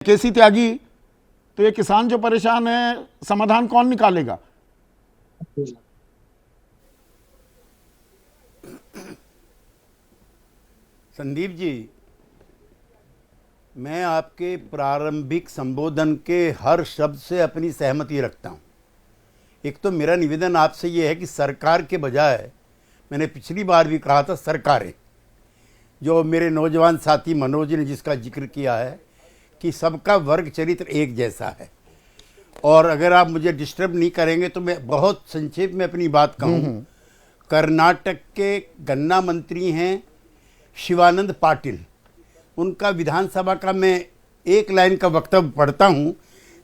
केसी त्यागी, तो ये किसान जो परेशान है, समाधान कौन निकालेगा? संदीप जी, मैं आपके प्रारंभिक संबोधन के हर शब्द से अपनी सहमति रखता हूं। एक तो मेरा निवेदन आपसे ये है कि सरकार के बजाय, मैंने पिछली बार भी कहा था, सरकारें, जो मेरे नौजवान साथी मनोज ने जिसका जिक्र किया है कि सबका वर्ग चरित्र एक जैसा है। और अगर आप मुझे डिस्टर्ब नहीं करेंगे तो मैं बहुत संक्षेप में अपनी बात कहूँ। कर्नाटक के गन्ना मंत्री हैं शिवानंद पाटिल, उनका विधानसभा का मैं एक लाइन का वक्तव्य पढ़ता हूँ।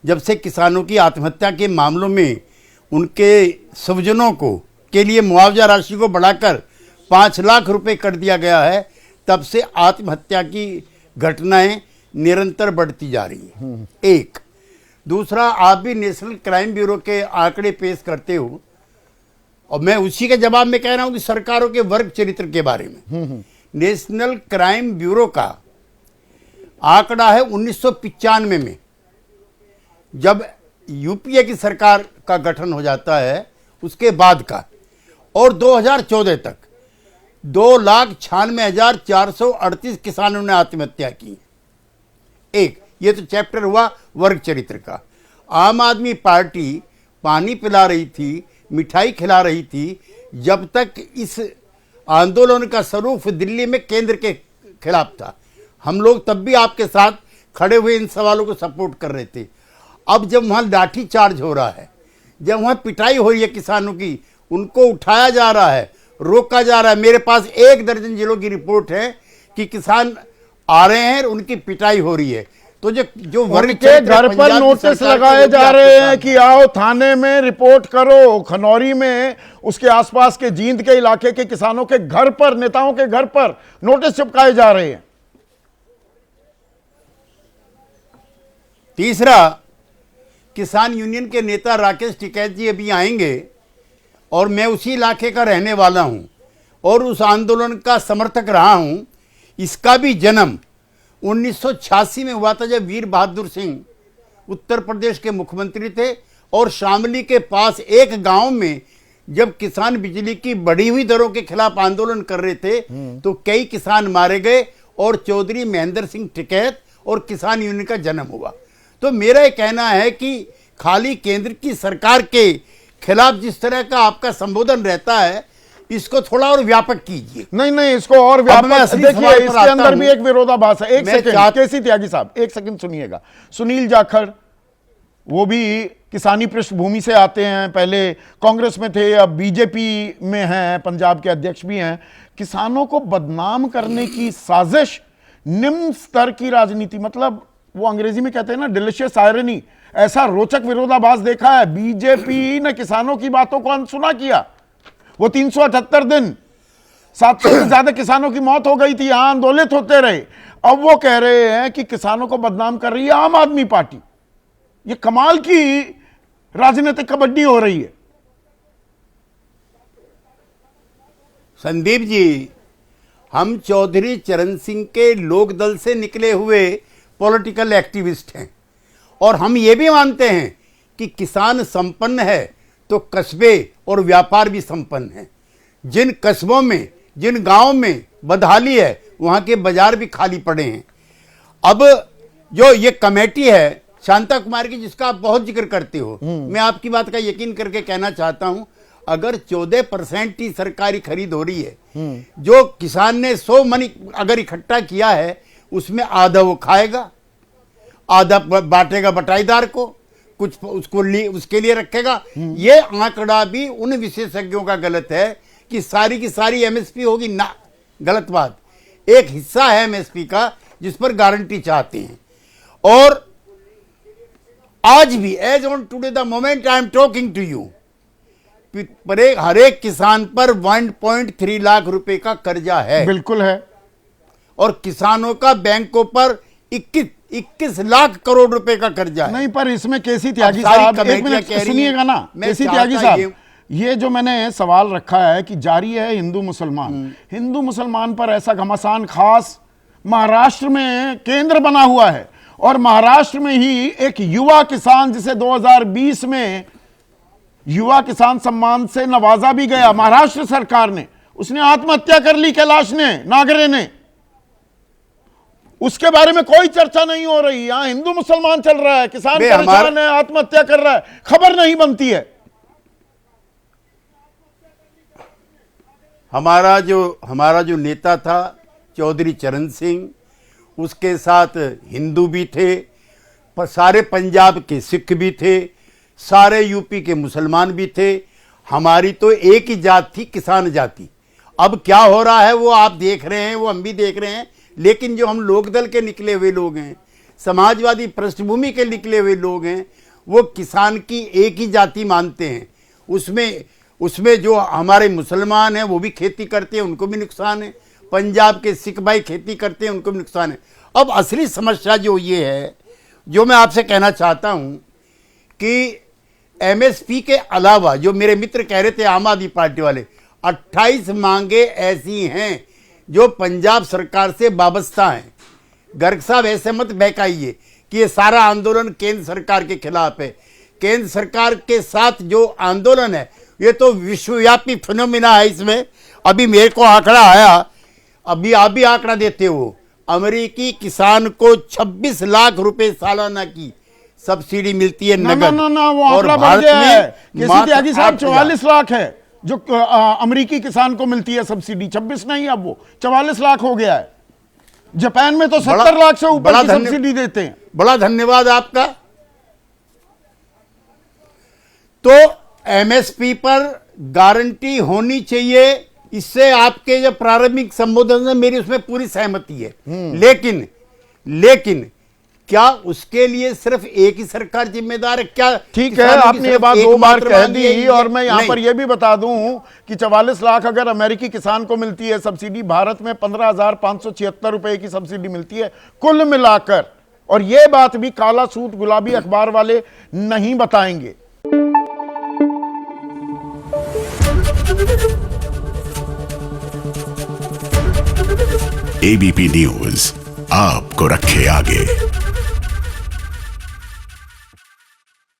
जब से किसानों की आत्महत्या के मामलों में उनके स्वजनों को के लिए मुआवजा राशि को बढ़ाकर 5 लाख रुपए कर दिया गया है, तब से आत्महत्या की घटनाएं निरंतर बढ़ती जा रही हैं। एक दूसरा, आप भी नेशनल क्राइम ब्यूरो के आंकड़े पेश करते हो और मैं उसी के जवाब में कह रहा हूं कि सरकारों के वर्ग चरित्र के बारे में। नेशनल क्राइम ब्यूरो का आंकड़ा है 1995 में, जब यूपीए की सरकार का गठन हो जाता है उसके बाद का, और 2014 तक 2,96,438 किसानों ने आत्महत्या की। एक ये तो चैप्टर हुआ वर्ग चरित्र का। आम आदमी पार्टी पानी पिला रही थी, मिठाई खिला रही थी, जब तक इस आंदोलन का स्वरूप दिल्ली में केंद्र के खिलाफ था। हम लोग तब भी आपके साथ खड़े हुए इन सवालों को सपोर्ट कर रहे थे। अब जब वहाँ लाठी चार्ज हो रहा है, जब वहाँ पिटाई हो रही है किसानों की, उनको उठाया जा रहा है, रोका जा रहा है। मेरे पास 1 दर्जन जिलों की रिपोर्ट है कि किसान आ रहे हैं, उनकी पिटाई हो रही है। तो जो वर्ग के घर पर नोटिस लगाए जा रहे हैं कि आओ थाने में रिपोर्ट करो। खनौरी में उसके आसपास के जींद के इलाके के किसानों के घर पर, नेताओं के घर पर नोटिस चिपकाए जा रहे हैं। तीसरा, किसान यूनियन के नेता राकेश टिकैत जी अभी आएंगे और मैं उसी इलाके का रहने वाला हूं और उस आंदोलन का समर्थक रहा हूं। इसका भी जन्म 1986 में हुआ था, जब वीर बहादुर सिंह उत्तर प्रदेश के मुख्यमंत्री थे और शामली के पास एक गांव में जब किसान बिजली की बढ़ी हुई दरों के खिलाफ आंदोलन कर रहे थे तो कई किसान मारे गए और चौधरी महेंद्र सिंह टिकैत और किसान यूनियन का जन्म हुआ। तो मेरा ये कहना है कि खाली केंद्र की सरकार के खिलाफ जिस तरह का आपका संबोधन रहता है, इसको थोड़ा और व्यापक कीजिए। नहीं, इसको और व्यापक देखिए। इसके अंदर भी एक विरोधाभास है। एक सेकंड केसी त्यागी साहब, एक सेकंड सुनिएगा। सुनील जाखड़, वो भी किसानी पृष्ठभूमि से आते हैं, पहले कांग्रेस में थे, अब बीजेपी में हैं, पंजाब के अध्यक्ष भी हैं। किसानों को बदनाम करने की साजिश, निम्न स्तर की राजनीति, मतलब वो अंग्रेजी में कहते हैं ना डिलिशियस आयरनी, ऐसा रोचक विरोधाभास देखा है। बीजेपी ने किसानों की बातों को अनसुना किया। वो 378 दिन 700 से ज्यादा किसानों की मौत हो गई थी, यहां आंदोलित होते रहे। अब वो कह रहे हैं कि किसानों को बदनाम कर रही है आम आदमी पार्टी। ये कमाल की राजनीतिक कबड्डी हो रही है। संदीप जी, हम चौधरी चरण सिंह के लोकदल से निकले हुए पॉलिटिकल एक्टिविस्ट हैं और हम ये भी मानते हैं कि किसान संपन्न है तो कस्बे और व्यापार भी संपन्न है। जिन कस्बों में, जिन गांवों में बदहाली है, वहां के बाजार भी खाली पड़े हैं। अब जो ये कमेटी है शांता कुमार की, जिसका आप बहुत जिक्र करते हो, मैं आपकी बात का यकीन करके कहना चाहता हूं, अगर 14% ही सरकारी खरीद हो रही है, जो किसान ने 100 मन अगर इकट्ठा किया है, उसमें आधा वो खाएगा, आधा बांटेगा बटाईदार को, कुछ उसके लिए रखेगा। ये आंकड़ा भी उन विशेषज्ञों का गलत है कि सारी की सारी एमएसपी होगी ना, गलत बात। एक हिस्सा है एमएसपी का जिस पर गारंटी चाहते हैं। और आज भी, as on today the moment I am talking to you, हर एक किसान पर 1.3 लाख रुपए का कर्जा है। बिल्कुल है। और किसानों का बैंकों पर 21 लाख करोड़ रुपए का कर्जा है। नहीं, पर इसमें केसी त्यागी साहब, एक मिनट सुनिएगा ना केसी त्यागी साहब, ये जो मैंने सवाल रखा है कि जारी है हिंदू मुसलमान पर ऐसा घमासान, खास महाराष्ट्र में केंद्र बना हुआ है और महाराष्ट्र में ही एक युवा किसान जिसे 2020 में युवा किसान सम्मान से नवाजा भी गया महाराष्ट्र सरकार ने, उसने आत्महत्या कर ली कैलाश नागरे ने। उसके बारे में कोई चर्चा नहीं हो रही। यहां हिंदू मुसलमान चल रहा है, किसान परेशान है, आत्महत्या कर रहा है, खबर नहीं बनती है। हमारा जो नेता था चौधरी चरण सिंह, उसके साथ हिंदू भी थे, सारे पंजाब के सिख भी थे, सारे यूपी के मुसलमान भी थे। हमारी तो एक ही जात थी, किसान जाति। अब क्या हो रहा है वो आप देख रहे हैं, वो हम भी देख रहे हैं। लेकिन जो हम लोकदल के निकले हुए लोग हैं, समाजवादी पृष्ठभूमि के निकले हुए लोग हैं, वो किसान की एक ही जाति मानते हैं। उसमें जो हमारे मुसलमान हैं वो भी खेती करते हैं, उनको भी नुकसान है। पंजाब के सिख भाई खेती करते हैं, उनको भी नुकसान है। अब असली समस्या जो ये है, जो मैं आपसे कहना चाहता हूं कि एमएसपी के अलावा जो मेरे मित्र कह रहे थे आम आदमी पार्टी वाले, 28 मांगे ऐसी हैं जो पंजाब सरकार से वाबस्ता हैं। गर्ग साहब ऐसे मत बहकाइए कि ये सारा आंदोलन केंद्र सरकार के खिलाफ है। केंद्र सरकार के साथ जो आंदोलन है ये तो विश्वव्यापी फिनोमिना है। इसमें अभी मेरे को आंकड़ा आया, अभी आप भी आंकड़ा देते हो, अमेरिकी किसान को 26 लाख रुपए सालाना की सब्सिडी मिलती है नगद। ना वो आंकड़ा बढ़ गया है। केसी त्यागी साहब 44 लाख है जो अमेरिकी किसान को मिलती है सब्सिडी, 26 नहीं, अब वो 44 लाख हो गया है। जापान में तो 70 लाख से ऊपर की सब्सिडी देते हैं। बड़ा धन्यवाद आपका। तो एमएसपी पर गारंटी होनी चाहिए, इससे आपके जो प्रारंभिक संबोधन है मेरी उसमें पूरी सहमति है। लेकिन क्या उसके लिए सिर्फ एक ही सरकार जिम्मेदार है? क्या ठीक है, आपने ये बात 2 बार कह दी। और मैं यहां पर यह भी बता दूं कि 44 लाख अगर अमेरिकी किसान को मिलती है सब्सिडी, भारत में 15,576 रुपए की सब्सिडी मिलती है कुल मिलाकर। और यह बात भी काला सूट गुलाबी अखबार वाले नहीं बताएंगे। एबीपी न्यूज आपको रखे आगे।